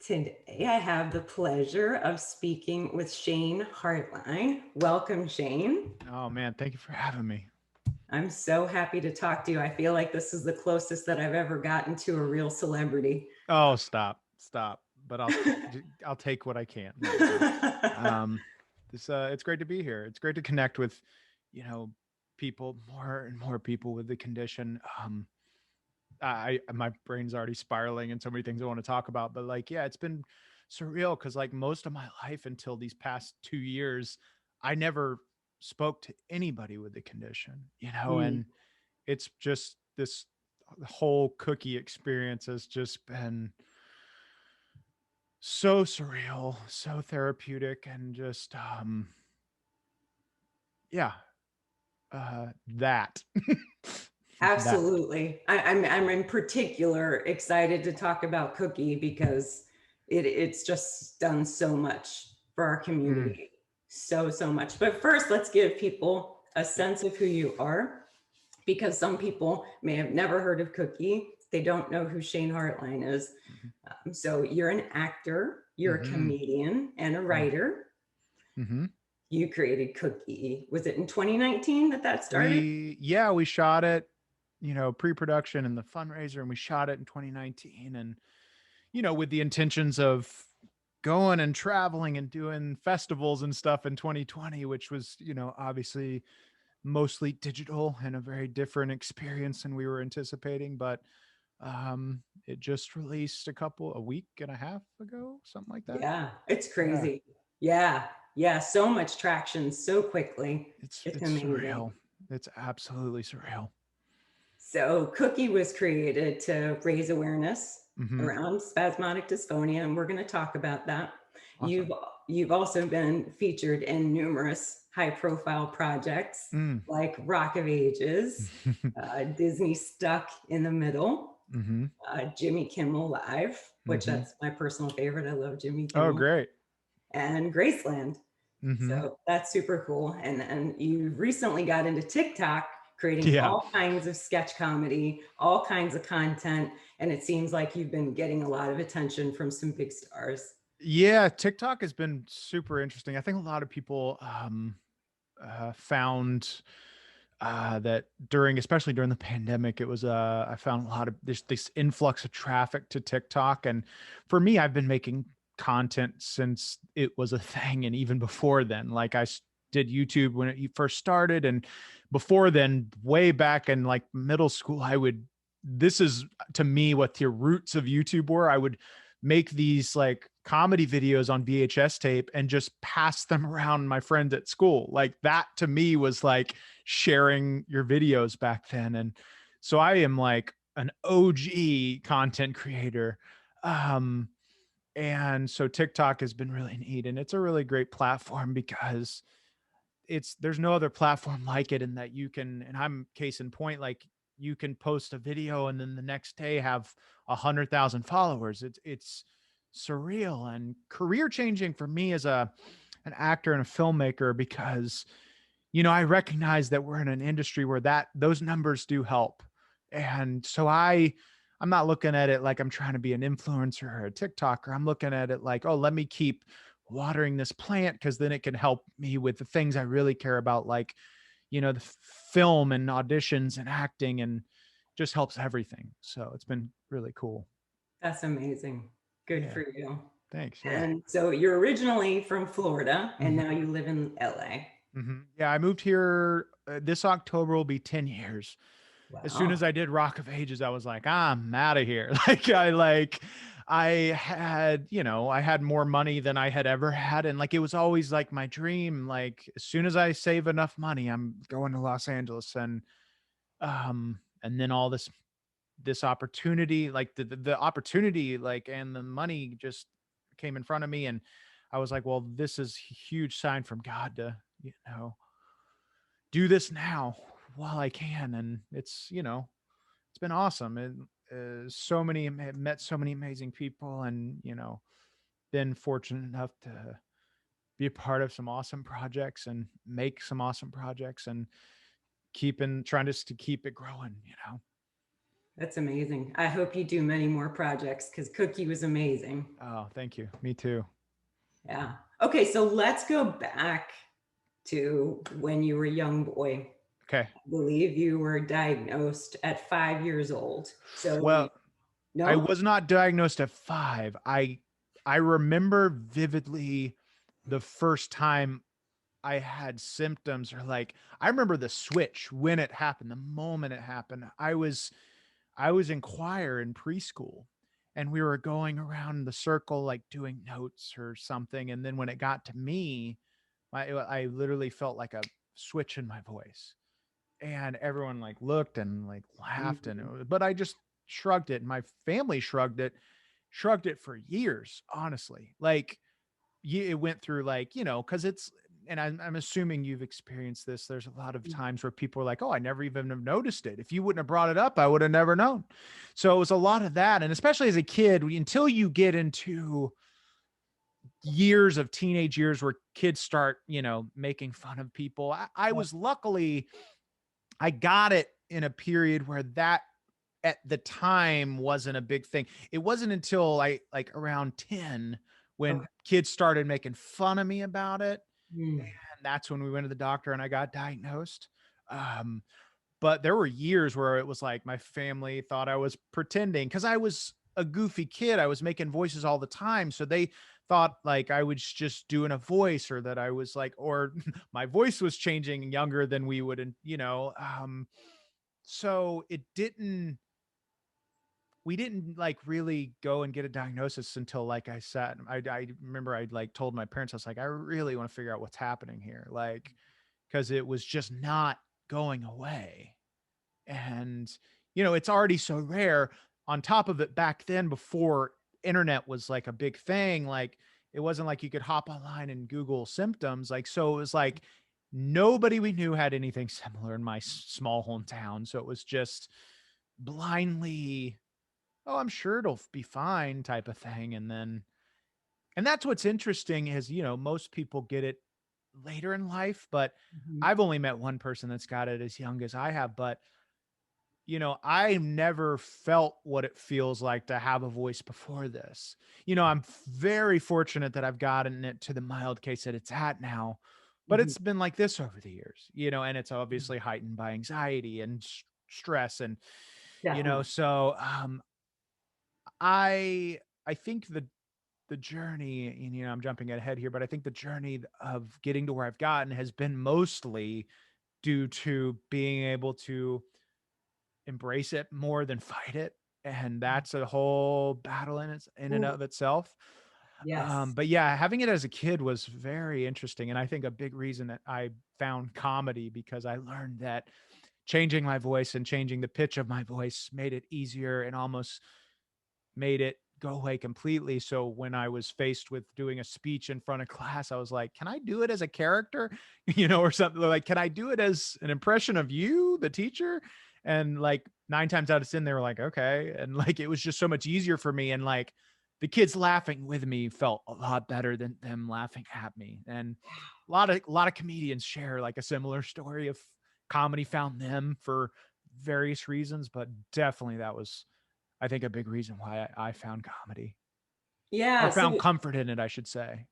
Today, I have the pleasure of speaking with Shane Hartline. Welcome, Shane. Oh man, thank you for having me. I'm so happy to talk to you. I feel like this is the closest that I've ever gotten to a real celebrity. Oh, stop. But I'll take what I can. No. Um, this it's great to be here. It's great to connect with, you know, people more and more people with the condition. I my brain's already spiraling and so many things I want to talk about. But like, yeah, it's been surreal because like most of my life until these past 2 years, I never spoke to anybody with the condition. Mm. And it's just this whole cookie experience has just been so surreal, so therapeutic, and just yeah, that that Absolutely. I'm in particular excited to talk about Cookie because it's just done so much for our mm, community. So much. But first, let's give people a sense of who you are, because some people may have never heard of Cookie. They don't know who Shane Hartline is. So you're an actor, you're a mm-hmm, comedian, and a writer. mm-hmm. You created Cookie. Was it in 2019 that started? We shot it, pre-production and the fundraiser, and we shot it in 2019, and with the intentions of going and traveling and doing festivals and stuff in 2020, which was obviously mostly digital and a very different experience than we were anticipating. But it just released a week and a half ago, something like that. Yeah, it's Yeah, crazy. Yeah, yeah, so much traction so quickly. it's It's it's amazing. surreal. It's absolutely surreal. So Cookie was created to raise awareness Mm-hmm. around spasmodic dysphonia, and we're going to talk about that. You've Awesome. you've also been featured in numerous high-profile projects Mm. like Rock of Ages, Disney Stuck in the Middle, Mm-hmm. Jimmy Kimmel Live, which Mm-hmm. that's my personal favorite. I love Jimmy Oh, Kimmel, great. and Graceland. Mm-hmm. So that's super cool. And you recently got into TikTok, creating Yeah. all kinds of sketch comedy, all kinds of content. And it seems like you've been getting a lot of attention from some big stars. Yeah, TikTok has been super interesting. I think a lot of people found that especially during the pandemic, it was I found a lot of this influx of traffic to TikTok, and for me, I've been making content since it was a thing, and even before then. Like did YouTube when it first started, and before then, way back in like middle school, I would. This is to me what the roots of YouTube were. I would make these like comedy videos on VHS tape and just pass them around my friends at school. Like that to me was like sharing your videos back then. And so I am like an OG content creator. Um, and so TikTok has been really neat, and it's a really great platform because there's no other platform like it in that you can, and I'm case in point, like you can post a video and then the next day have 100,000 followers. It's surreal and career changing for me as an actor and a filmmaker because I recognize that we're in an industry where those numbers do help. And so I'm not looking at it like I'm trying to be an influencer or a TikToker. I'm looking at it like, oh, let me keep watering this plant because then it can help me with the things I really care about, like, the film and auditions and acting, and just helps everything. So it's been really cool. That's amazing. Good Yeah. for you. Thanks. Yeah. And so you're originally from Florida and Mm-hmm. now you live in LA. Mm-hmm. Yeah. I moved here this October will be 10 years. As soon as Wow. I did Rock of Ages, I was like, I'm out of here. I had more money than I had ever had. And like, it was always like my dream. Like as soon as I save enough money, I'm going to Los Angeles. And then all this opportunity, like the opportunity, like, and the money just came in front of me. And I was like, well, this is a huge sign from God to, do this now while I can. And it's been awesome. And met so many amazing people, and been fortunate enough to be a part of some awesome projects and make some awesome projects and keeping trying to keep it growing. That's amazing. I hope you do many more projects because Cookie was amazing. Oh, thank you. Me too. Yeah. Okay, so let's go back to when you were a young boy. Okay. I believe you were diagnosed at 5 years old. So, Well, I no? was not diagnosed at 5. I remember vividly the first time I had symptoms, or like I remember the switch when it happened, the moment it happened. I was in choir in preschool, and we were going around the circle like doing notes or something, and then when it got to me, I literally felt like a switch in my voice, and everyone like looked and like laughed, and Mhm. but I just shrugged it. And my family shrugged it for years, honestly. Like, it went through, like, because it's, and I'm assuming you've experienced this. There's a lot of times where people are like, oh, I never even have noticed it. If you wouldn't have brought it up, I would have never known. So it was a lot of that. And especially as a kid, until you get into years of teenage years where kids start, making fun of people. I was luckily, I got it in a period where that at the time wasn't a big thing. It wasn't until I like around 10 when Okay. kids started making fun of me about it. Mm. And that's when we went to the doctor and I got diagnosed. Um, but there were years where it was like my family thought I was pretending because I was a goofy kid. I was making voices all the time. So they thought like I was just doing a voice, or that I was like, or my voice was changing younger than we would. And, so we didn't like really go and get a diagnosis until, like I said, I remember I like told my parents, I was like, I really want to figure out what's happening here. Like, cause it was just not going away. And, it's already so rare. On top of it, back then, before internet was like a big thing, like it wasn't like you could hop online and Google symptoms. Like, so it was like nobody we knew had anything similar in my small hometown. So it was just blindly, oh, I'm sure it'll be fine type of thing. And that's what's interesting is, most people get it later in life, but Mhm. I've only met one person that's got it as young as I have. But, I never felt what it feels like to have a voice before this. I'm very fortunate that I've gotten it to the mild case that it's at now, but Mhm. it's been like this over the years, and it's obviously heightened by anxiety and stress. And, Definitely. so, I think the journey, and, I'm jumping ahead here, but I think the journey of getting to where I've gotten has been mostly due to being able to embrace it more than fight it. And that's a whole battle in and Ooh, of itself. yes. But yeah, having it as a kid was very interesting. And I think a big reason that I found comedy, because I learned that changing my voice and changing the pitch of my voice made it easier and almost made it go away completely. So when I was faced with doing a speech in front of class, I was like, can I do it as a character? Or something like, can I do it as an impression of you, the teacher? And like 9 times out of 10, they were like, okay. And like, it was just so much easier for me. And like the kids laughing with me felt a lot better than them laughing at me. And a lot of comedians share like a similar story of comedy found them for various reasons, but definitely that was, I think, a big reason why I found comedy, or Yeah. found So comfort in it, I should say.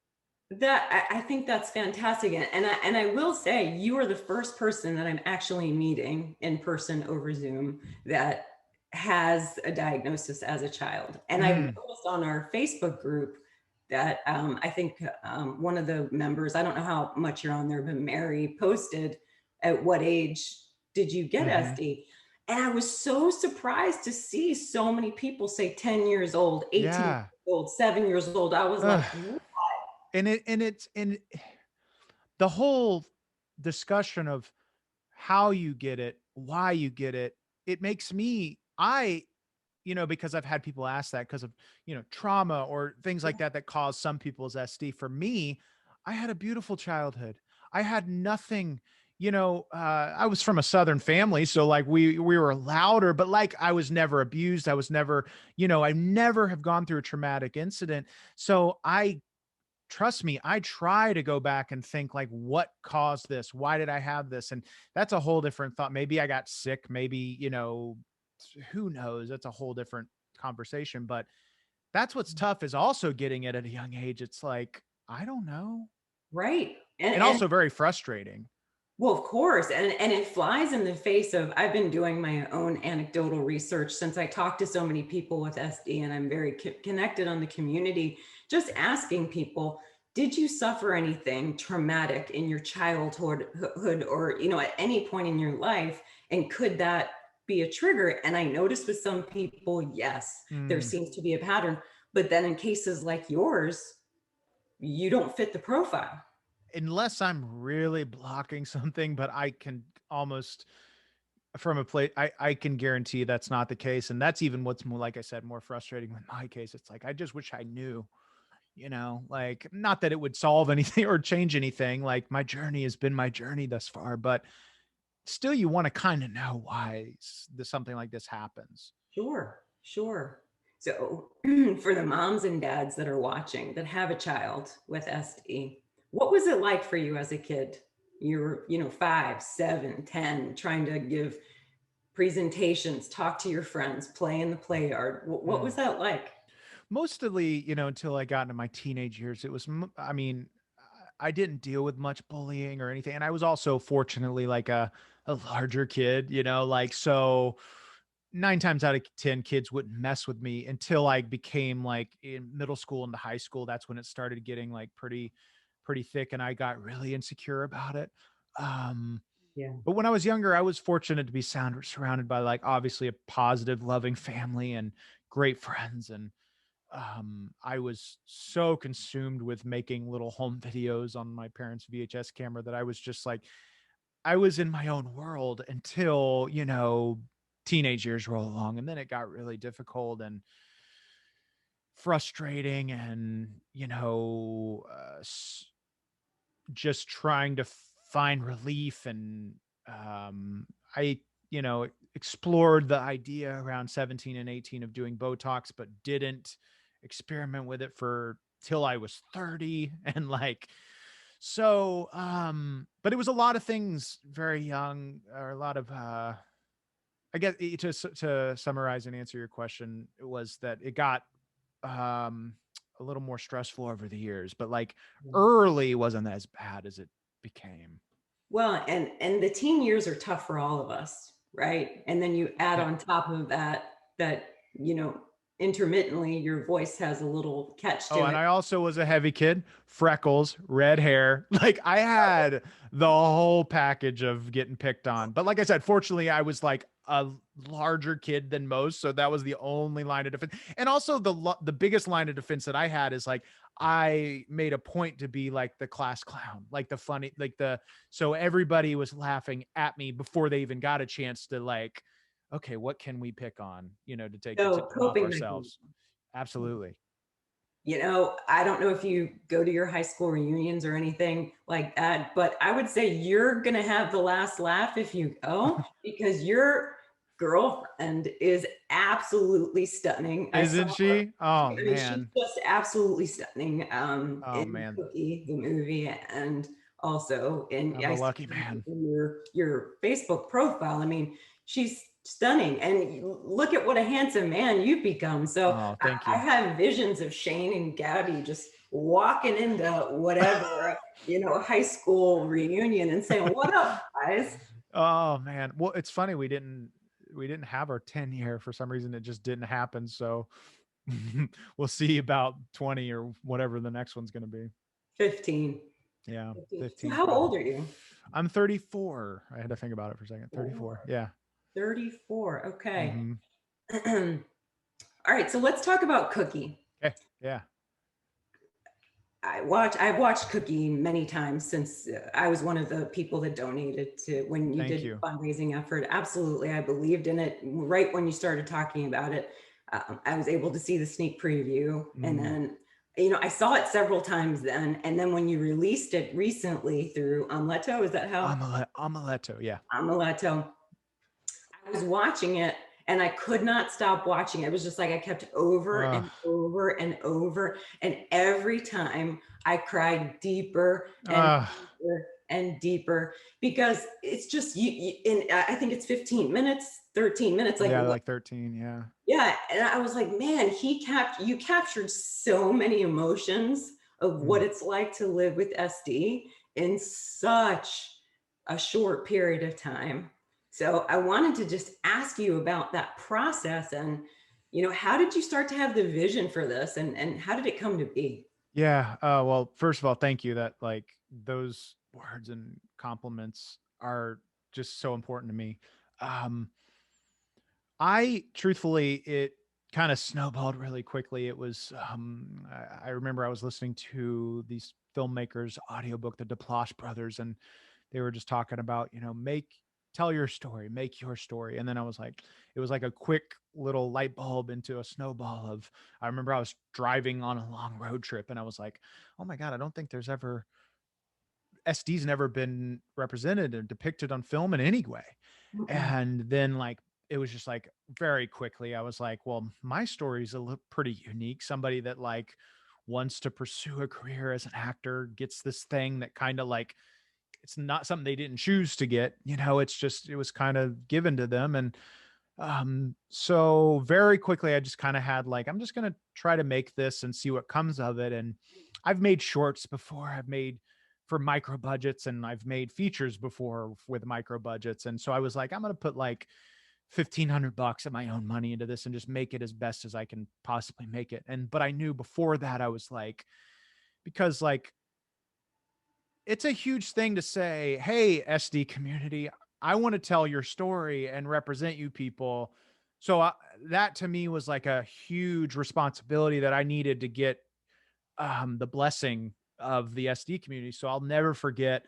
I think that's fantastic. And I will say you are the first person that I'm actually meeting in person over Zoom that has a diagnosis as a child. And I've Mm, noticed on our Facebook group that I think one of the members, I don't know how much you're on there, but Mary posted at what age did you get mhm. SD? And I was so surprised to see so many people say 10 years old, 18 years Yeah. old, 7 years old. I was like, Ugh. And the whole discussion of how you get it, why you get it, it makes me because I've had people ask that because of, trauma or things like that cause some people's SD. For me, I had a beautiful childhood. I had nothing, I was from a Southern family. So like we were louder, but like I was never abused. I was never, I never have gone through a traumatic incident. So trust me, I try to go back and think like, what caused this? Why did I have this? And that's a whole different thought. Maybe I got sick. Maybe, who knows? That's a whole different conversation. But that's what's tough, is also getting it at a young age. It's like, I don't know. Right. And also very frustrating. Well, of course. And it flies in the face of, I've been doing my own anecdotal research since I talked to so many people with SD, and I'm very connected on the community, just asking people, did you suffer anything traumatic in your childhood or, at any point in your life? And could that be a trigger? And I noticed with some people, yes, there seems to be a pattern. But then in cases like yours, you don't fit the profile. Unless I'm really blocking something, but I can almost, from a place, I can guarantee that's not the case. And that's even what's more, like I said, more frustrating with my case. It's like, I just wish I knew, like, not that it would solve anything or change anything. Like, my journey has been my journey thus far, but still you want to kind of know why something like this happens. Sure, sure. So for the moms and dads that are watching that have a child with SD, what was it like for you as a kid? You were, 5, 7, 10, trying to give presentations, talk to your friends, play in the play yard. What was that like? Mostly, until I got into my teenage years, it was, I mean, I didn't deal with much bullying or anything. And I was also fortunately like a larger kid, like, so 9 times out of 10 kids wouldn't mess with me until I became like in middle school into high school. That's when it started getting like pretty thick, and I got really insecure about it. Um, Yeah. but when I was younger, I was fortunate to be surrounded by, like, obviously a positive, loving family and great friends. And I was so consumed with making little home videos on my parents' VHS camera that I was just like, I was in my own world until, teenage years roll along. And then it got really difficult and frustrating, and, just trying to find relief. And I, explored the idea around 17 and 18 of doing Botox, but didn't experiment with it for till I was 30. And like, so, but it was a lot of things very young, or a lot of, I guess, to summarize and answer your question, it was that it got, a little more stressful over the years, but like early wasn't as bad as it became. Well, and the teen years are tough for all of us, right? And then you add Yeah. on top of that, intermittently your voice has a little catch Oh, to and it. I also was a heavy kid, freckles, red hair. Like, I had the whole package of getting picked on. But like I said, fortunately, I was like a larger kid than most, so that was the only line of defense. And also the biggest line of defense that I had is like, I made a point to be like the class clown, like the funny, like so everybody was laughing at me before they even got a chance to, like, okay, what can we pick on, to take the So attention off coping mechanism. ourselves. Absolutely. I don't know if you go to your high school reunions or anything like that, but I would say you're going to have the last laugh if you go, because your girlfriend is absolutely stunning. I saw Isn't her. she? Oh I mean, she's man. just absolutely stunning Oh in man. Cookie, the movie, and also in, I'm I a see lucky man. in your Facebook profile. I mean, she's stunning, and look at what a handsome man you've become. So Oh, I, thank I you. have visions of Shane and Gabby just walking into whatever, high school reunion and saying, "What up, guys?" Oh man. Well, it's funny, we didn't have our 10 year for some reason. It just didn't happen. So we'll see about 20 or whatever the next one's going to be. 15. Yeah, 15. So 15 how probably. old are you? I'm 34. I had to think about it for a second. 34. Yeah. 34. Okay. Mm-hmm. All right, so let's talk about Cookie. Okay. Yeah. I've watched Cookie many times since I was one of the people that donated to when you Thank did you. fundraising effort. Absolutely, I believed in it right when you started talking about it. I was able to see the sneak preview, and then I saw it several times then. And then when you released it recently through Amleto, is that how? Amaletto. Yeah. Amleto. I was watching it and I could not stop watching it. It was just like I kept over Uh, and over and over. And every time I cried deeper and uh, deeper. and deeper, because it's just and I think it's 15 minutes, 13 minutes, like Yeah, what. like 13. Yeah. Yeah, and I was like, man, you captured so many emotions of what Mm. it's like to live with SD in such a short period of time. So I wanted to just ask you about that process, and how did you start to have the vision for this, and how did it come to be? Yeah. Well, first of all, thank you. That like those words and compliments are just so important to me. Um, I truthfully, it kind of snowballed really quickly. It was, I remember I was listening to these filmmakers' audiobook, the Duplass brothers, and they were just talking about, tell your story, make your story. And then I was like, it was like a quick little light bulb into a snowball of, I remember I was driving on a long road trip and I was like, oh my God, I don't think there's ever, SD's never been represented or depicted on film in any way. Mm-mm. And then like it was just like very quickly, I was like, well, my story's a little pretty unique. Somebody that like wants to pursue a career as an actor gets this thing that kind of like it's not something they didn't choose to get, it's just it was kind of given to them. And so very quickly I just kind of had like, I'm just gonna try to make this and see what comes of it. And I've made shorts before, I've made for micro budgets, and I've made features before with micro budgets. And so I was like, I'm gonna put like $1,500 of my own money into this and just make it as best as I can possibly make it. And but I knew before that I was like, because like it's a huge thing to say, hey, SD community, I want to tell your story and represent you people. So that to me was like a huge responsibility that I needed to get the blessing of the SD community. So I'll never forget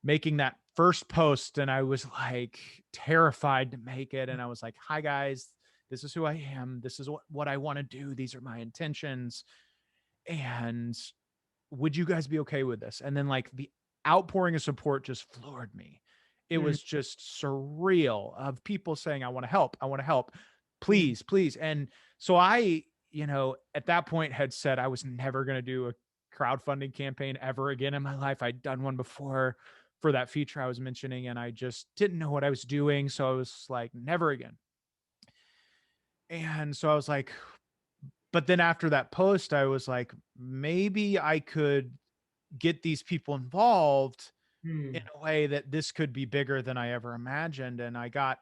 making that first post, and I was like terrified to make it. And I was like, hi guys, this is who I am. This is what I want to do. These are my intentions. And would you guys be okay with this? And then like the outpouring of support just floored me. It Mm, was just surreal of people saying, I want to help. I want to help. mm, Please, please. And so I, at that point had said I was never going to do a crowdfunding campaign ever again in my life. I'd done one before for that feature I was mentioning, and I just didn't know what I was doing. So I was like, never again. And so I was like, but then after that post, I was like, maybe I could get these people involved in mm. a way that this could be bigger than I ever imagined. And I got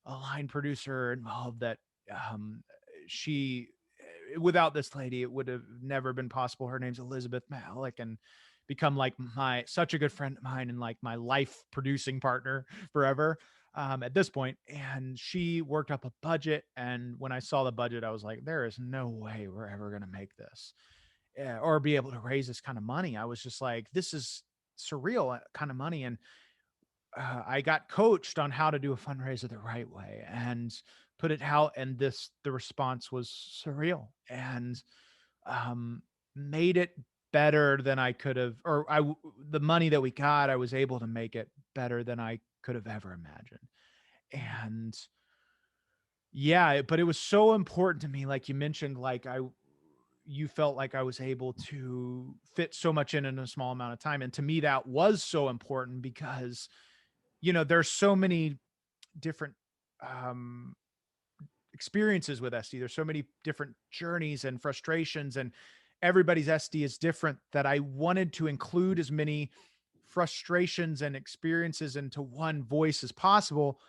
a line producer involved that she without this lady it would have never been possible. Her name's Elizabeth Malik, and become like my such a good friend of mine and like my life producing partner forever at this point. And she worked up a budget, and when I saw the budget I was like, there is no way we're ever going to make this or be able to raise this kind of money. I was just like, this is surreal kind of money. And I got coached on how to do a fundraiser the right way and put it out. And the response was surreal and um, made it better than I could have, the money that we got, I was able to make it better than I could have ever imagined. And yeah, but it was so important to me. Like you mentioned, like you felt like I was able to fit so much in a small amount of time. And to me, that was so important because, there's so many different um, experiences with SD. There's so many different journeys and frustrations, and everybody's SD is different, that I wanted to include as many frustrations and experiences into one voice as possible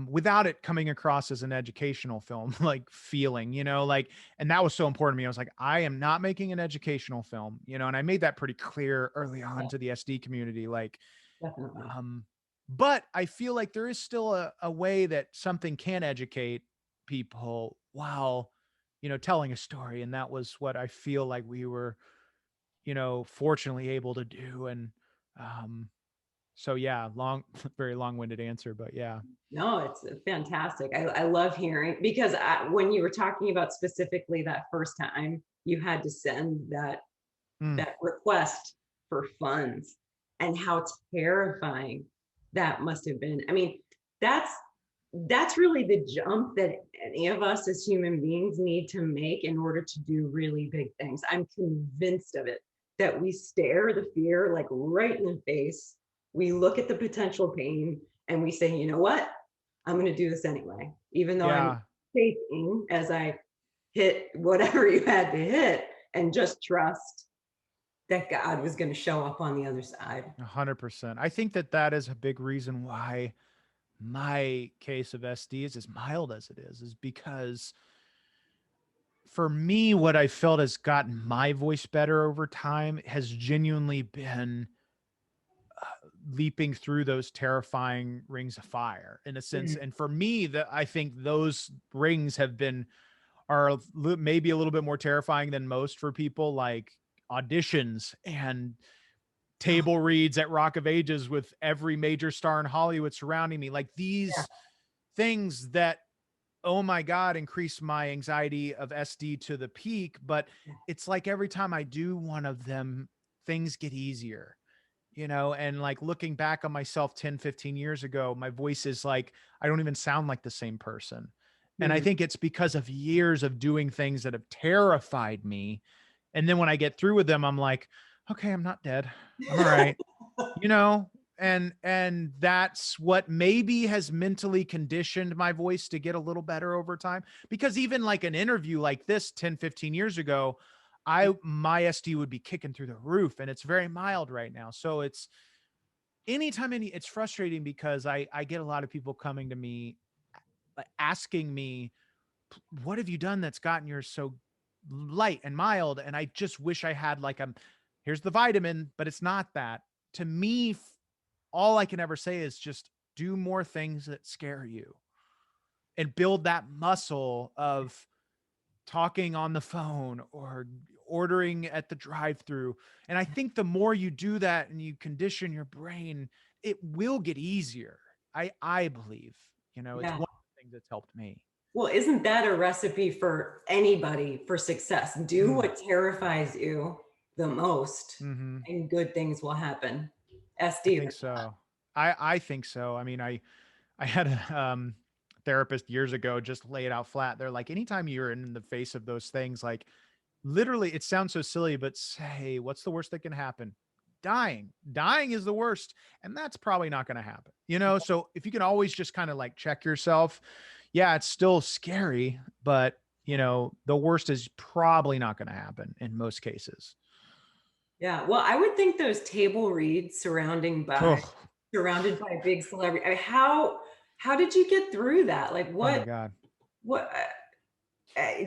without it coming across as an educational film like feeling, like. And that was so important to me. I was like, I am not making an educational film, and I made that pretty clear early on Yeah, to the SD community, like definitely. um but I feel like there is still a way that something can educate people while telling a story. And that was what I feel like we were fortunately able to do. And um so yeah, long very long-winded answer, but yeah. No, it's fantastic. I love hearing, because when you were talking about specifically that first time you had to send Mm. that request for funds, and how terrifying that must have been. I mean, that's that's really the jump that any of us as human beings need to make in order to do really big things. I'm convinced of it. that we stare the fear like right in the face. We look at the potential pain and we say, you know what? I'm going to do this anyway, even though I'm Yeah. shaking as I hit whatever you had to hit, and just trust that God was going to show up on the other side. 100%. I think that that is a big reason why my case of SD is as mild as it is because for me, what I felt has gotten my voice better over time has genuinely been leaping through those terrifying rings of fire in a sense. Mm. And for me, that I think those rings have been are maybe a little bit more terrifying than most for people, like auditions and Oh, table reads at Rock of Ages with every major star in Hollywood surrounding me. Like yeah. these things that, oh my God, increase my anxiety of SD to the peak. But it's like every time I do one of them, things get easier, and like looking back on myself 10, 15 years ago, my voice is like, I don't even sound like the same person. And I Mm. think it's because of years of doing things that have terrified me. And then when I get through with them, I'm like, okay, I'm not dead. I'm all right. you know and that's what maybe has mentally conditioned my voice to get a little better over time, because even like an interview like this 10, 15 years ago, my SD would be kicking through the roof, and it's very mild right now. So it's it's frustrating because I get a lot of people coming to me asking me, what have you done that's gotten yours so light and mild? And I just wish I had like here's the vitamin, but it's not that. To me, all I can ever say is just do more things that scare you and build that muscle of talking on the phone or ordering at the drive-through. And I think the more you do that and you condition your brain, it will get easier. I believe, it's Yeah. one of the things that's helped me. Well, isn't that a recipe for anybody for success? Do Mm, what terrifies you the most, hmm and good things will happen. I SD or think so. I think so. I mean, I had a therapist years ago just lay it out flat. They're like, anytime you're in the face of those things, like literally, it sounds so silly, but say, what's the worst that can happen? Dying is the worst. And that's probably not going to happen, So if you can always just kind of like check yourself, yeah, it's still scary, but the worst is probably not going to happen in most cases. Yeah, well, I would think those table reads Oh, surrounded by big celebrity. I mean, how did you get through that? Like, oh my God. what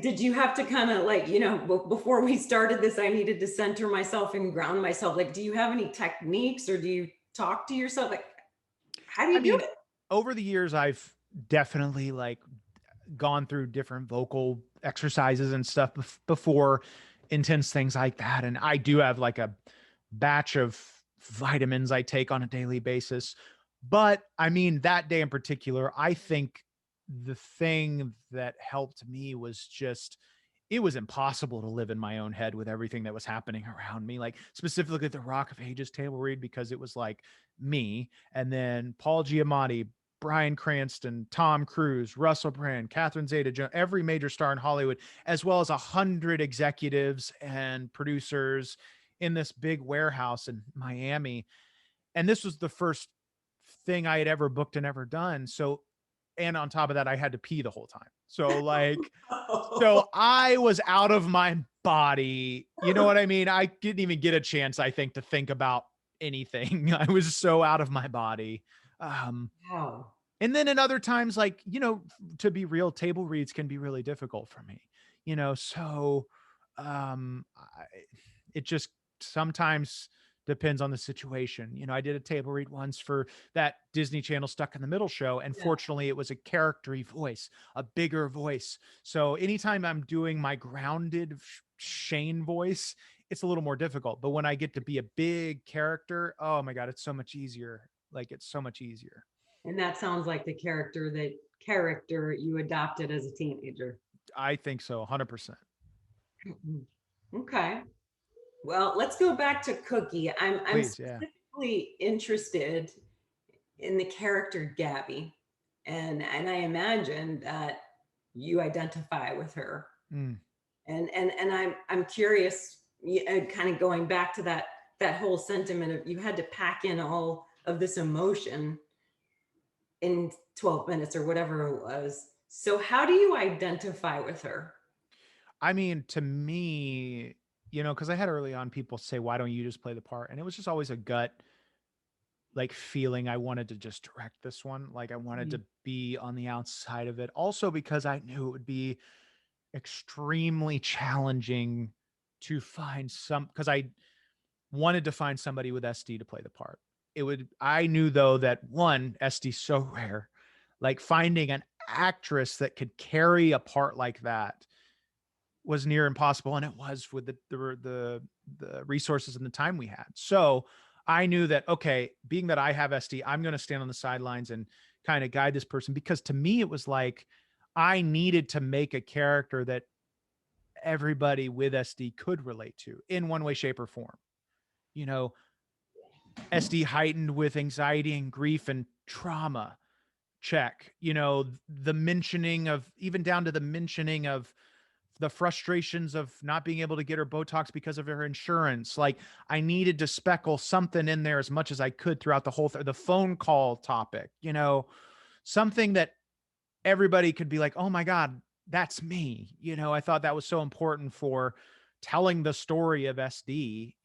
did you have to kind of like, before we started this, I needed to center myself and ground myself. Like, do you have any techniques, or do you talk to yourself? Like, how do I you do mean, it? over the years, I've definitely like gone through different vocal exercises and stuff before intense things like that. And I do have like a batch of vitamins I take on a daily basis. But I mean, that day in particular, I think the thing that helped me was just, it was impossible to live in my own head with everything that was happening around me, like specifically the Rock of Ages table read, because it was like me and then Paul Giamatti, Bryan Cranston, Tom Cruise, Russell Brand, Catherine Zeta-Jones, every major star in Hollywood, as well as 100 executives and producers in this big warehouse in Miami. And this was the first thing I had ever booked and ever done. So, and on top of that, I had to pee the whole time. So I was out of my body. You know what I mean? I didn't even get a chance, I think, to think about anything. I was so out of my body. Um, Wow. and then in other times, like, to be real, table reads can be really difficult for me, so it just sometimes depends on the situation. I did a table read once for that Disney Channel Stuck in the Middle show, and Yeah. fortunately it was a charactery voice, a bigger voice. So anytime I'm doing my grounded Shane voice, it's a little more difficult. But when I get to be a big character, oh my God, it's so much easier. Like, it's so much easier. And that sounds like the character you adopted as a teenager. I think so, 100%. Okay. Well, let's go back to Cookie. I'm Please, yeah. specifically interested in the character Gabby. And I imagine that you identify with her. Mm. And I'm curious kind of going back to that whole sentiment of you had to pack in all of this emotion in 12 minutes or whatever it was. So how do you identify with her? I mean, to me, because I had early on people say, "Why don't you just play the part?" And it was just always a gut like feeling I wanted to just direct this one. Like I wanted Mhm. to be on the outside of it. Also because I knew it would be extremely challenging to find some because I wanted to find somebody with SD to play the part. I knew though that one, SD so rare. Like finding an actress that could carry a part like that was near impossible, and it was with the resources and the time we had. So I knew that okay, being that I have SD, I'm going to stand on the sidelines and kind of guide this person because to me it was like I needed to make a character that everybody with SD could relate to in one way, shape, or form. You know, SD heightened with anxiety and grief and trauma. Check. The mentioning of even down to the mentioning of the frustrations of not being able to get her Botox because of her insurance. Like I needed to speckle something in there as much as I could throughout the whole the phone call topic, something that everybody could be like, "Oh my God, that's me." I thought that was so important for telling the story of SD,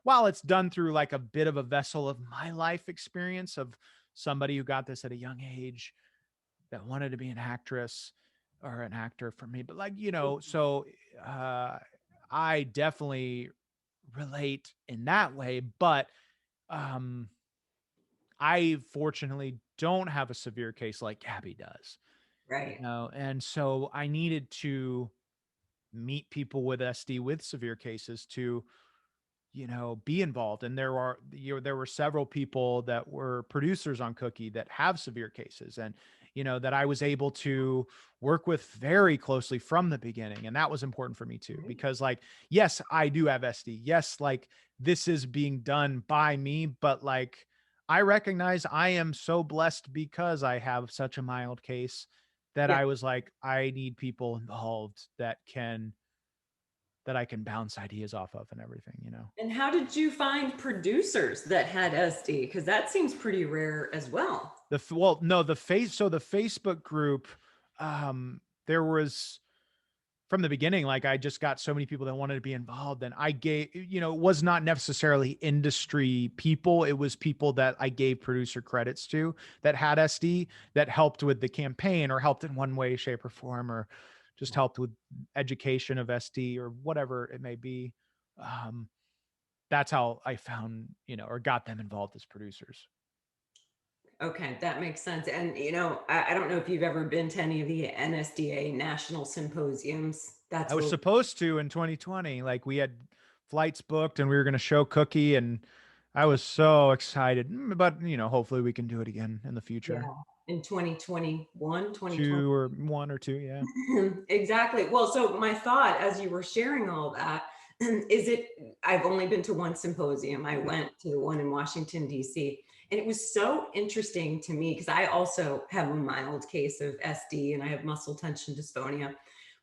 while it's done through like a bit of a vessel of my life experience of somebody who got this at a young age that wanted to be an actress or an actor for me. But like, so uh I definitely relate in that way, but um I fortunately don't have a severe case like Gabby does, Right. and so I needed to meet people with SD with severe cases to be involved. And there were several people that were producers on Cookie that have severe cases and, that I was able to work with very closely from the beginning. And that was important for me too, Right. because like, yes, I do have SD. Yes, like this is being done by me, but like, I recognize I am so blessed because I have such a mild case that Yeah. I was like, I need people involved that I can bounce ideas off of and everything. And how did you find producers that had SD? Because that seems pretty rare as well. Well, no, the Facebook group, there was from the beginning, like I just got so many people that wanted to be involved. And I gave, it was not necessarily industry people. It was people that I gave producer credits to that had SD that helped with the campaign or helped in one way, shape, or form, or just helped with education of SD or whatever it may be. Um, that's how I found, or got them involved as producers. Okay, that makes sense. And I don't know if you've ever been to any of the NSDA national symposiums. I That's was where, supposed to in 2020. Like we had flights booked and we were going to show Cookie and I was so excited. But, hopefully we can do it again in the yeah, future. in 2021, 2020. Two or one or two, yeah. Exactly. Well, so my thought as you were sharing all that is I've only been to one symposium. I went to the one in Washington, D.C. And it was so interesting to me because I also have a mild case of SD and I have muscle tension dysphonia.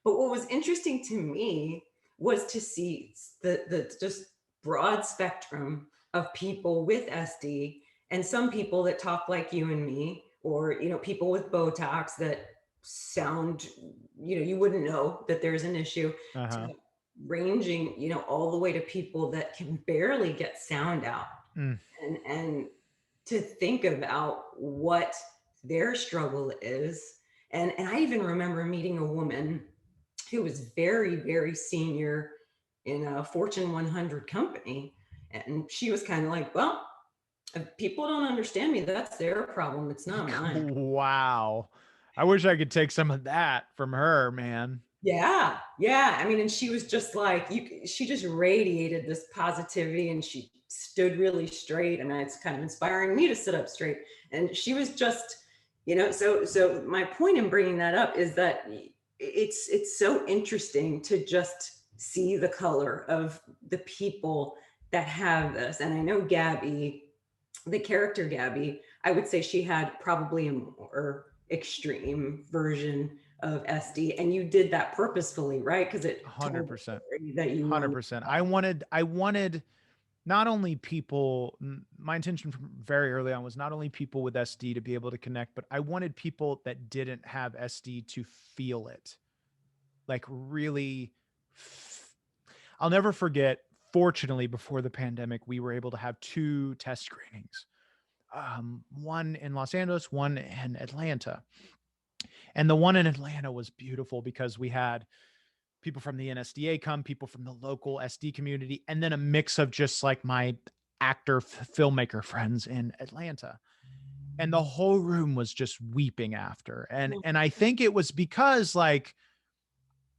But what was interesting to me was to see the just broad spectrum of people with SD and some people that talk like you and me, or people with Botox that sound, you wouldn't know that there's an issue, Uh-huh. to ranging, all the way to people that can barely get sound out. Mm. And to think about what their struggle is. And I even remember meeting a woman who was very, very senior in a Fortune 100 company. And she was kind of like, well, if people don't understand me, that's their problem. It's not mine. Wow. I wish I could take some of that from her, man. Yeah, yeah. I mean, and she was just like she just radiated this positivity, and she stood really straight. I mean, it's kind of inspiring me to sit up straight. And she was just, so my point in bringing that up is that it's so interesting to just see the color of the people that have this. And I know Gabby, the character Gabby, I would say she had probably a more extreme version of SD, and you did that purposefully, right? Because it told the 100%. story that you wanted. 100%. I wanted not only people, my intention from very early on was not only people with SD to be able to connect, but I wanted people that didn't have SD to feel it. Like really, I'll never forget, fortunately, before the pandemic, we were able to have 2 test screenings. One in Los Angeles, one in Atlanta. And the one in Atlanta was beautiful because we had people from the NSDA come, people from the local SD community, and then a mix of just like my actor filmmaker friends in Atlanta. And the whole room was just weeping after. And I think it was because like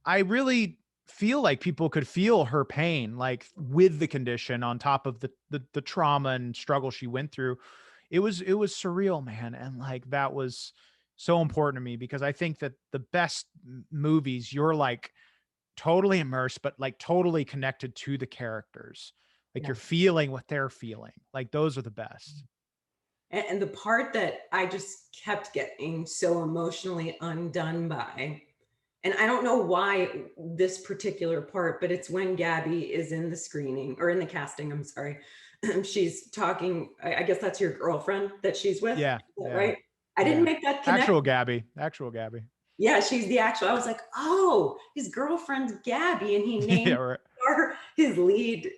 I really feel like people could feel her pain, like with the condition on top of the trauma and struggle she went through. It was surreal, man. And like that was so important to me because I think that the best movies, you're like totally immersed, but like totally connected to the characters. Like Yeah. you're feeling what they're feeling. Like those are the best. And the part that I just kept getting so emotionally undone by, and I don't know why this particular part, but it's when Gabby is in the screening or in the casting, I'm sorry. She's talking, I guess that's your girlfriend that she's with, Yeah. is that Yeah. right? I didn't Yeah. make that connection. Actual Gabby. Yeah, she's the actual. I was like, oh, his girlfriend's Gabby, and he Yeah. named Right. her his lead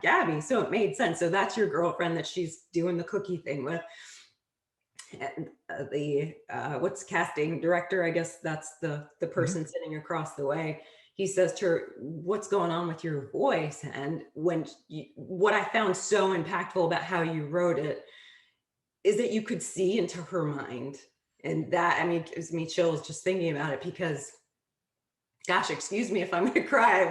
Gabby. So it made sense. So that's your girlfriend that she's doing the cookie thing with. And the what's casting director, I guess that's the person sitting across the way. He says to her, what's going on with your voice? And what I found so impactful about how you wrote it is that you could see into her mind. And that, I mean, gives me chills just thinking about it because, gosh, excuse me if I'm going to cry.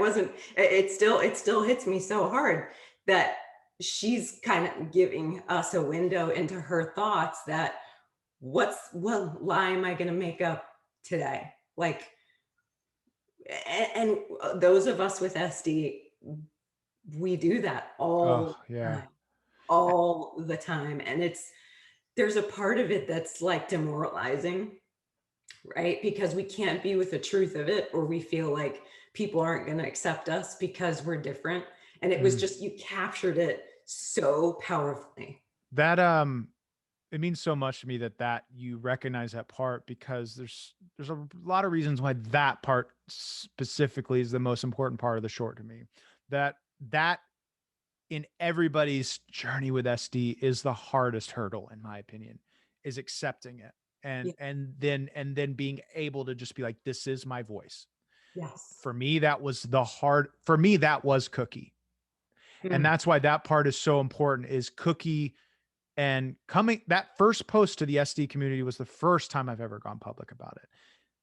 It still hits me so hard that she's kind of giving us a window into her thoughts that what lie am I going to make up today? Like, and those of us with SD, we do that Oh, all the yeah. time, all the time. And there's a part of it that's like demoralizing, right? Because we can't be with the truth of it, or we feel like people aren't going to accept us because we're different. And it was just, you captured it so powerfully. That it means so much to me that you recognize that part because there's a lot of reasons why that part specifically is the most important part of the short to me. That in everybody's journey with SD is the hardest hurdle, in my opinion, is accepting it Yeah. and then being able to just be like, this is my voice. Yes. For me, for me, that was Cookie. And that's why that part is so important is Cookie. And that first post to the SD community was the first time I've ever gone public about it.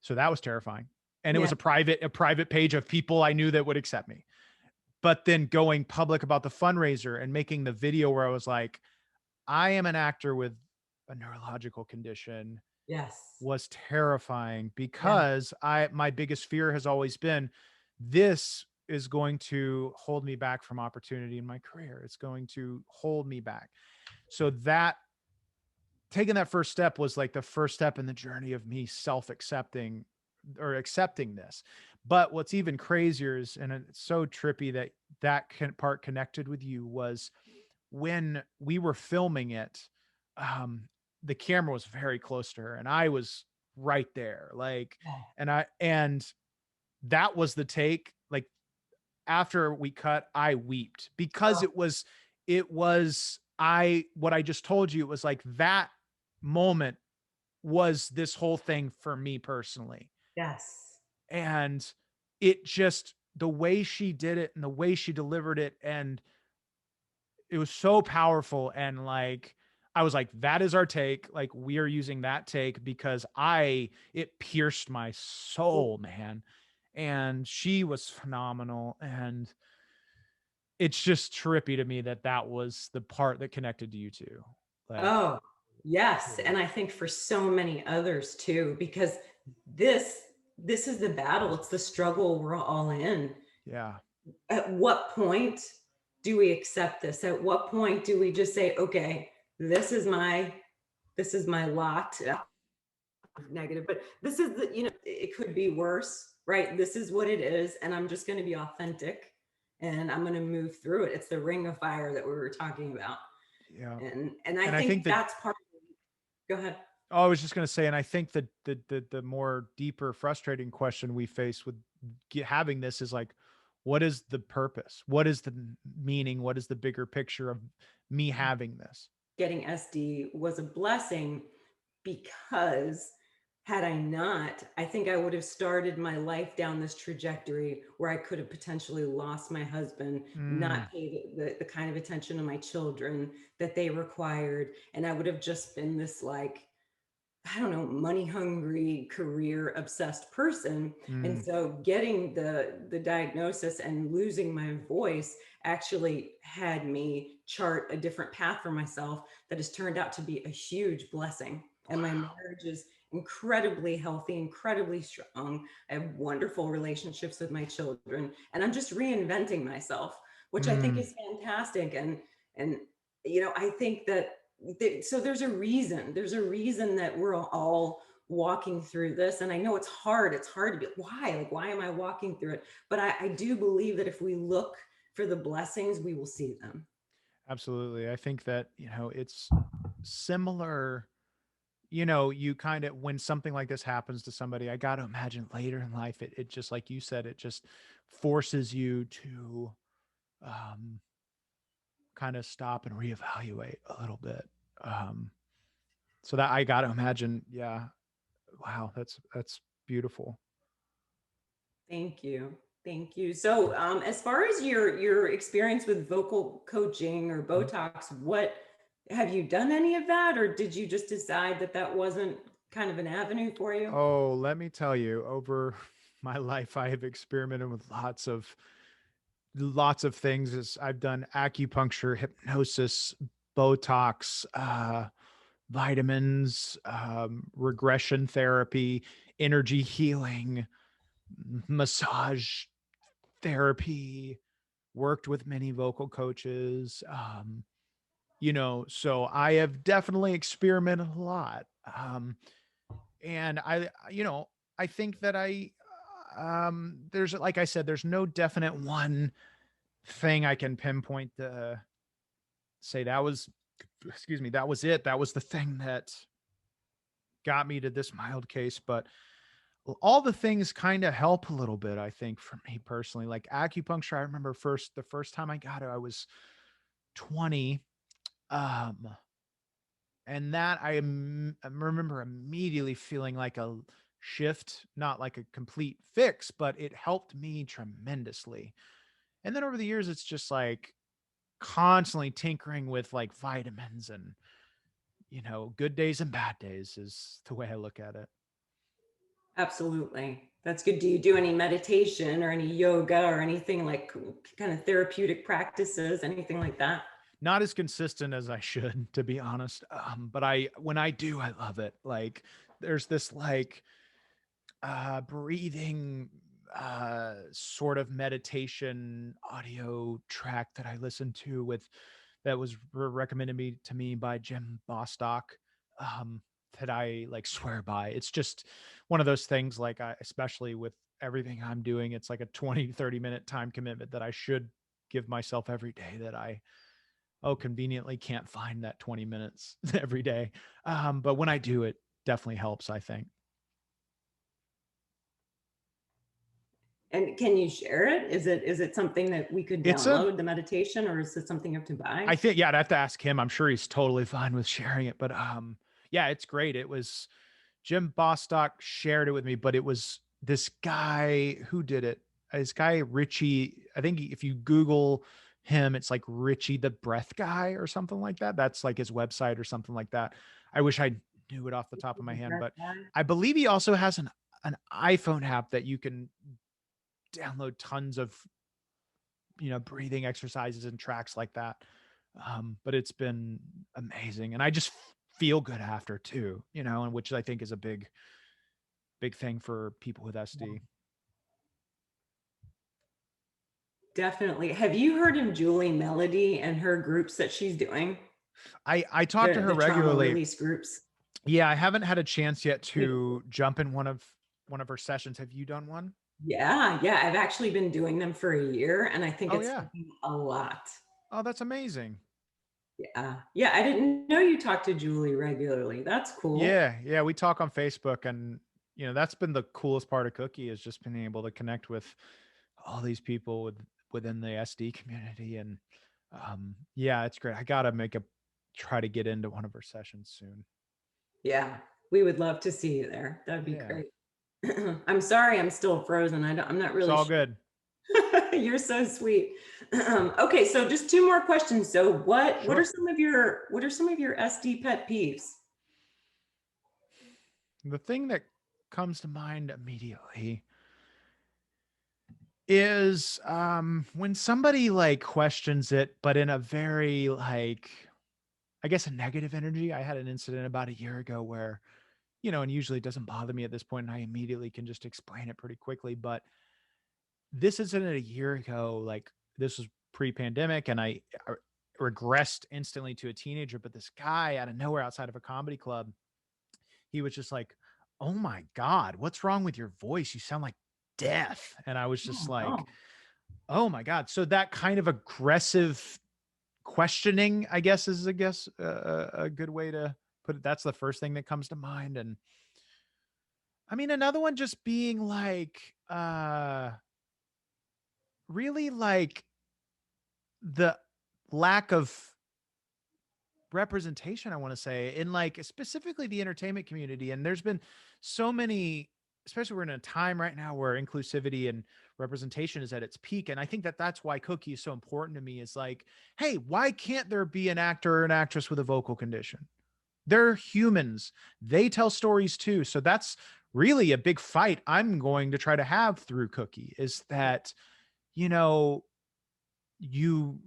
So that was terrifying. And it was Yeah. a private page of people I knew that would accept me. But then going public about the fundraiser and making the video where I was like, I am an actor with a neurological condition Yes. was terrifying Yeah. because my biggest fear has always been this is going to hold me back from opportunity in my career. It's going to hold me back. So that taking that first step was like the first step in the journey of me self-accepting or accepting this. But what's even crazier is, and it's so trippy that part connected with you, was when we were filming it, the camera was very close to her and I was right there. Like, and that was the take. Like after we cut, I weeped because Oh, what I just told you, it was like that moment was this whole thing for me personally. yes. And it just, the way she did it and the way she delivered it, and it was so powerful. And like, I was like, that is our take. Like, we are using that take because it pierced my soul, man. And she was phenomenal. And it's just trippy to me that was the part that connected to you two. Like, Oh, yes. And I think for so many others too, because this this is the battle. It's the struggle we're all in. yeah. At what point do we accept this? At what point do we just say, okay, this is my lot. negative, but this is the, it could be worse, right? This is what it is. And I'm just going to be authentic and I'm going to move through it. It's the ring of fire that we were talking about. Yeah. And I And I think think that, that's part of it. Go ahead. oh, I was just going to say, and I think that the more deeper, frustrating question we face with having this is like, what is the purpose? What is the meaning? What is the bigger picture of me having this? Getting SD was a blessing because had I not, I think I would have started my life down this trajectory where I could have potentially lost my husband, not paid the kind of attention to my children that they required. And I would have just been this like, I don't know, money hungry, career obsessed person. And so getting the diagnosis and losing my voice actually had me chart a different path for myself that has turned out to be a huge blessing. And my marriage is incredibly healthy, incredibly strong. I have wonderful relationships with my children, and I'm just reinventing myself, which I think is fantastic. And I think that so there's a reason that we're all walking through this. And I know it's hard to be, why am I walking through it? But I do believe that if we look for the blessings, we will see them. Absolutely. I think that, it's similar, you kind of, when something like this happens to somebody, I got to imagine later in life, it just, like you said, it just forces you to um, kind of stop and reevaluate a little bit. Um, so that I got to imagine, yeah, wow, that's beautiful. Thank you. Thank you. So as far as your experience with vocal coaching or Mhm. Botox, what have you done any of that, or did you just decide that that wasn't kind of an avenue for you? Oh, let me tell you, over my life, I have experimented with lots of things. As I've done acupuncture, hypnosis, Botox, vitamins, regression therapy, energy healing, massage therapy, worked with many vocal coaches. So I have definitely experimented a lot. And I think that there's, like I said, there's no definite one thing I can pinpoint to say that was, excuse me, that was it. That was the thing that got me to this mild case. But all the things kind of help a little bit, I think, for me personally. Like acupuncture, I remember the first time I got it, I was 20. Um, and that I remember immediately feeling like a shift, not like a complete fix, but it helped me tremendously. And then over the years, it's just like constantly tinkering with like vitamins and, good days and bad days is the way I look at it. Absolutely. That's good. Do you do any meditation or any yoga or anything like kind of therapeutic practices, anything like that? Not as consistent as I should, to be honest. But when I do, I love it. Like there's this like breathing sort of meditation audio track that I listened to that was recommended to me by Jim Bostock. Um, that I like swear by. It's just one of those things, like especially with everything I'm doing, it's like a 20-30 minute time commitment that I should give myself every day that I conveniently can't find that 20 minutes every day. But when I do, it definitely helps, I think. And can you share it? Is it something that we could It's a download the meditation, or is it something you have to buy? I think, yeah, I'd have to ask him. I'm sure he's totally fine with sharing it, but yeah, it's great. It was Jim Bostock shared it with me, but it was this guy who did it. This guy Richie, I think if you Google him, it's like Richie the Breath Guy or something like that. That's like his website or something like that. I wish I knew it off the top of my head, but I believe he also has an iPhone app that you can download tons of breathing exercises and tracks like that. But it's been amazing, and I just feel good after too, and which I think is a big thing for people with SD. Definitely. Have you heard of Julie Melody and her groups that she's doing? I talk to The her the trauma regularly. release groups. Yeah, I haven't had a chance yet to jump in one of her sessions. Have you done one? Yeah, yeah, I've actually been doing them for a year, and I think Oh it's yeah. helping a lot. Oh, that's amazing. Yeah. Yeah, I didn't know you talked to Julie regularly. That's cool. Yeah, yeah, we talk on Facebook, and that's been the coolest part of Cookie, is just being able to connect with all these people within the SD community. And yeah, it's great. I gotta make a try to get into one of her sessions soon. Yeah, we would love to see you there. That'd be Yeah, great. I'm sorry I'm still frozen. I'm not it's really all sure. good. You're so sweet. Okay, so just two more questions. So what are Sure. some of your SD pet peeves? The thing that comes to mind immediately is when somebody like questions it, but in a very like, I guess, a negative energy. I had an incident about a year ago where, and usually it doesn't bother me at this point, and I immediately can just explain it pretty quickly. But this isn't a year ago. Like, this was pre-pandemic, and I regressed instantly to a teenager. But this guy out of nowhere outside of a comedy club, he was just like, "Oh my God, what's wrong with your voice? You sound like death." And I was just Oh, like, no. "Oh my God." So that kind of aggressive questioning, I guess, is a good way to put it. That's the first thing that comes to mind. And I mean, another one just being like, really like the lack of representation, I want to say, in like specifically the entertainment community. And there's been so many, especially we're in a time right now where inclusivity and representation is at its peak. And I think that that's why Cookie is so important to me, is like, hey, why can't there be an actor or an actress with a vocal condition? They're humans. They tell stories too. So that's really a big fight I'm going to try to have through Cookie, is that, you know, you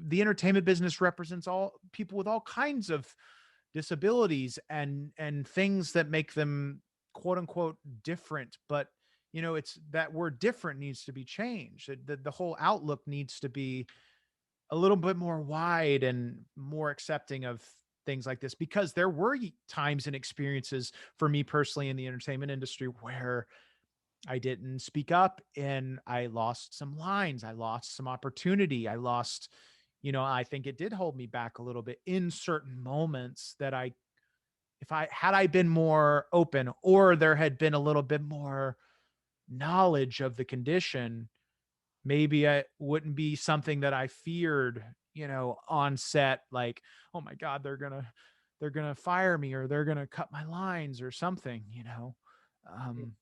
the entertainment business represents all people with all kinds of disabilities and things that make them quote unquote different. But it's that word different needs to be changed. The whole outlook needs to be a little bit more wide and more accepting of things like this, because there were times and experiences for me personally in the entertainment industry where I didn't speak up and I lost some lines, I lost some opportunity, I lost, I think it did hold me back a little bit in certain moments that if I had I been more open, or there had been a little bit more knowledge of the condition, maybe it wouldn't be something that I feared, on set, like, oh my God, they're gonna fire me, or they're gonna cut my lines or something.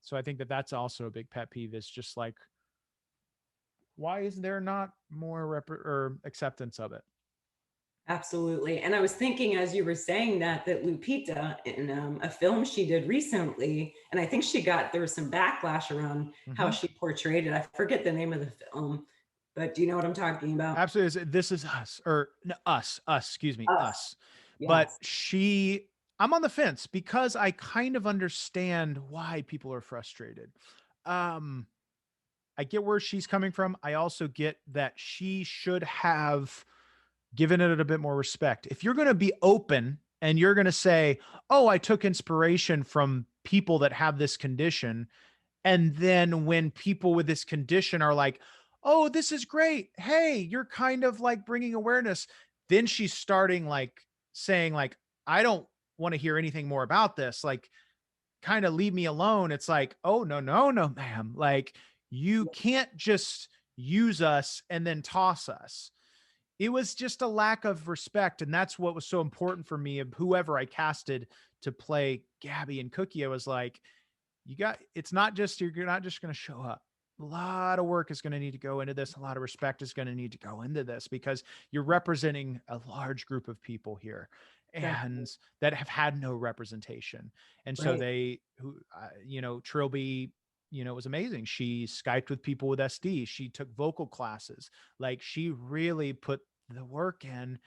So I think that that's also a big pet peeve, is just like, why is there not more or acceptance of it? Absolutely. And I was thinking as you were saying that Lupita in a film she did recently, and I think there was some backlash around how Hmm. she portrayed it. I forget the name of the film, but do you know what I'm talking about? Absolutely. This is us, or no, us, excuse me, Us. us. But Yes. I'm on the fence because I kind of understand why people are frustrated. Um, I get where she's coming from. I also get that she should have given it a bit more respect. If you're going to be open and you're going to say, "Oh, I took inspiration from people that have this condition," and then when people with this condition are like, "Oh, this is great. Hey, you're kind of like bringing awareness." Then she's starting like saying like, "I don't want to hear anything more about this. Like, kind of leave me alone." It's like, "Oh, no, no, no, ma'am. Like, you can't just use us and then toss us." It was just a lack of respect. And that's what was so important for me, of whoever I casted to play Gabby and Cookie. I was like, it's not just, you're not just going to show up. A lot of work is going to need to go into this. A lot of respect is going to need to go into this, because you're representing a large group of people here, Definitely. and that have had no representation. And so Right. Trilby, was amazing. She Skyped with people with SD. She took vocal classes. Like, she really put the work in,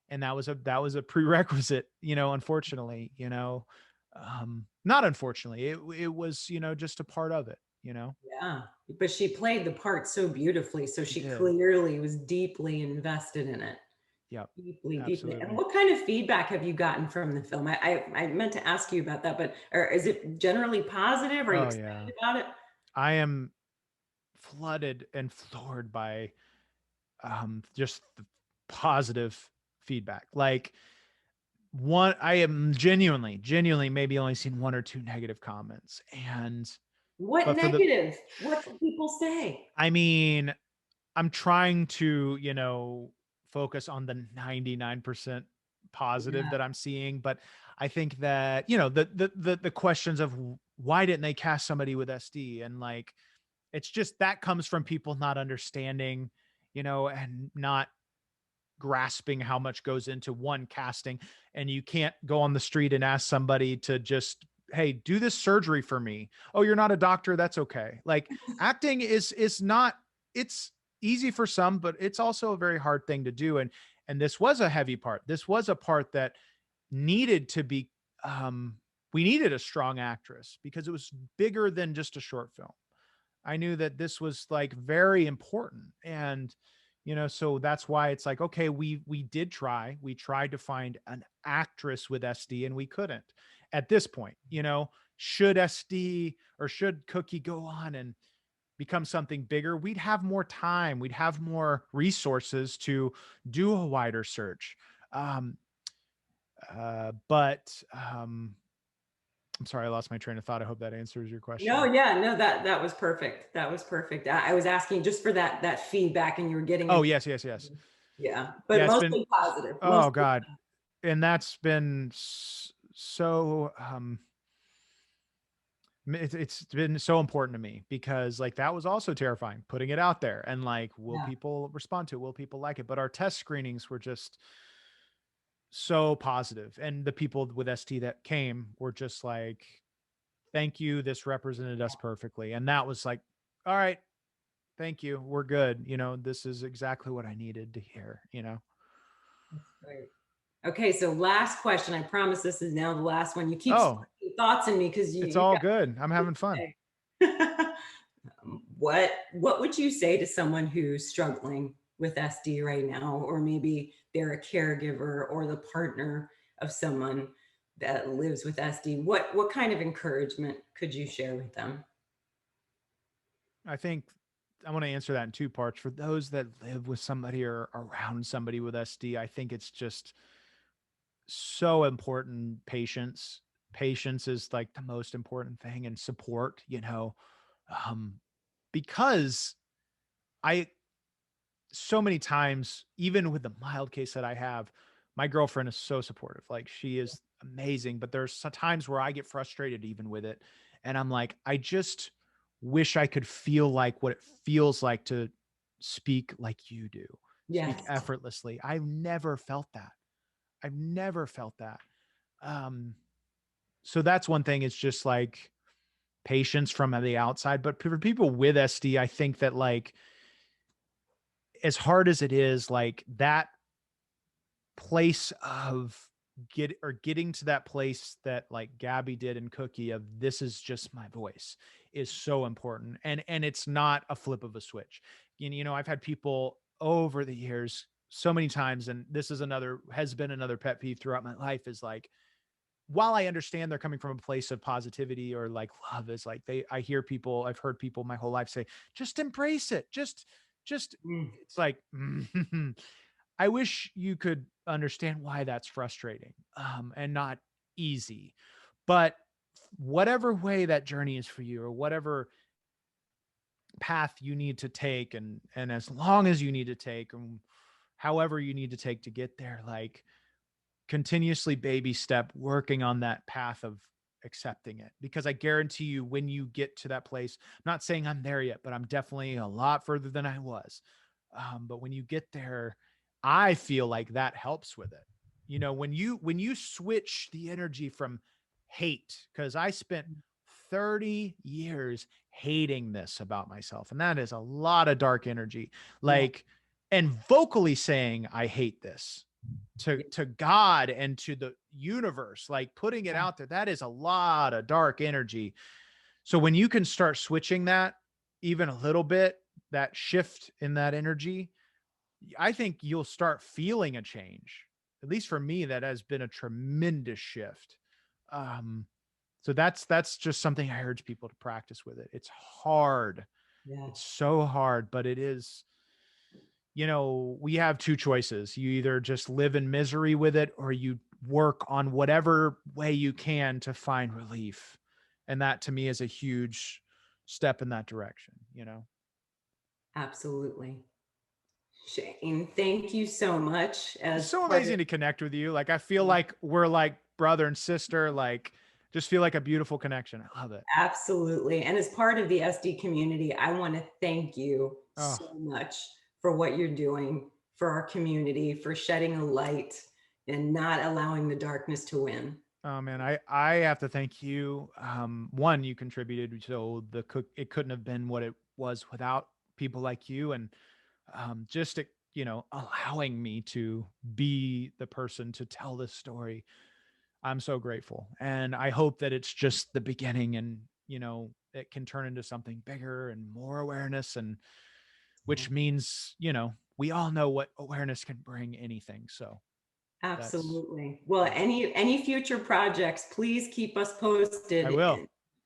and that was a prerequisite, unfortunately, not unfortunately, it was, just a part of it. Yeah. But she played the part so beautifully. So She she did. clearly was deeply invested in it. Yep. Deeply, deeply. And Absolutely. what kind of feedback have you gotten from the film? I meant to ask you about that, but or is it generally positive? Are you Oh yeah. excited about it? I am flooded and floored by just the positive feedback. Like, one, I am genuinely maybe only seen one or two negative comments. And What but for the negative? What do people say? I mean, I'm trying to, focus on the 99% positive Yeah. that I'm seeing, but I think that, the questions of why didn't they cast somebody with SD, and like it's just that comes from people not understanding, and not grasping how much goes into one casting. And you can't go on the street and ask somebody to just, hey, do this surgery for me. Oh, you're not a doctor, that's okay. Like, acting is not, it's easy for some, but it's also a very hard thing to do. And this was a heavy part. This was a part that needed to be, we needed a strong actress because it was bigger than just a short film. I knew that this was like very important. And so that's why it's like, okay, we did try. We tried to find an actress with SD and we couldn't. At this point, should SD or should Cookie go on and become something bigger, we'd have more time, we'd have more resources to do a wider search. Um but I'm sorry, I lost my train of thought. I hope that answers your No, question. yeah, no, that was perfect. That was perfect. I was asking just for that feedback, and you were getting Oh, it. yes. Yeah, Yeah, but it's been, mostly positive. oh Mostly. God. And that's been so, it's been so important to me because like that was also terrifying, putting it out there and like, will Yeah. people respond to it? Will people like it? But our test screenings were just so positive. And the people with ST that came were just like, thank you. This represented us perfectly. And that was like, all right, thank you. We're good. This is exactly what I needed to hear. That's great. Okay, so last question. I promise this is now the last one. You keep Oh, sparking thoughts in me because it's you all got good. I'm having fun. what would you say to someone who's struggling with SD right now, or maybe they're a caregiver or the partner of someone that lives with SD? What kind of encouragement could you share with them? I think I want to answer that in two parts. For those that live with somebody or around somebody with SD, I think it's just so important. Patience is like the most important thing, and support, um, because I, so many times, even with the mild case that I have, my girlfriend is so supportive. Like, she is amazing, but there's some times where I get frustrated even with it. And I'm like, I just wish I could feel like what it feels like to speak like you do, speak Yes. effortlessly. I've never felt that. I've never felt that. Um, so that's one thing. It's just like patience from the outside. But for people with SD, I think that like, as hard as it is, like that place of getting to that place that like Gabby did in Cookie of this is just my voice is so important. And it's not a flip of a switch. I've had people over the years so many times, and this is has been another pet peeve throughout my life, is like, while I understand they're coming from a place of positivity or like love, is like I've heard people my whole life say, just embrace it. Just Mm. it's like, I wish you could understand why that's frustrating, and not easy. But whatever way that journey is for you, or whatever path you need to take, and as long as you need to take, and however you need to take to get there, like, continuously baby step working on that path of accepting it. Because I guarantee you, when you get to that place, I'm not saying I'm there yet, but I'm definitely a lot further than I was. But when you get there, I feel like that helps with it. When you switch the energy from hate, because I spent 30 years hating this about myself, and that is a lot of dark energy. Yeah. Like, and vocally saying I hate this to God and to the universe, like putting it out there, that is a lot of dark energy. So when you can start switching that even a little bit, that shift in that energy, I think you'll start feeling a change. At least for me, that has been a tremendous shift. Um, so that's just something I urge people to practice with it. It's hard. Yeah. It's so hard, but it is, we have two choices. You either just live in misery with it or you work on whatever way you can to find relief. And that to me is a huge step in that direction. Absolutely. Shane, thank you so much. It's As so part of amazing to connect with you. Like I feel like we're like brother and sister, like just feel like a beautiful connection. I love it. absolutely. And as part of the SD community, I want to thank you Oh, so much for what you're doing for our community, for shedding a light and not allowing the darkness to win. oh man, I have to thank you. One, you contributed, so it couldn't have been what it was without people like you, and just allowing me to be the person to tell this story. I'm so grateful, and I hope that it's just the beginning, and it can turn into something bigger and more awareness, and which means we all know what awareness can bring anything. So that's Absolutely. Well, yeah, any future projects, please keep us posted I will.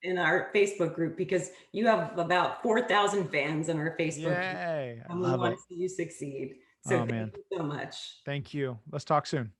in our Facebook group because you have about 4,000 fans in our Facebook group Yay, I and we love want it. to see you succeed. So Oh thank man, you so much. thank you. Let's talk soon.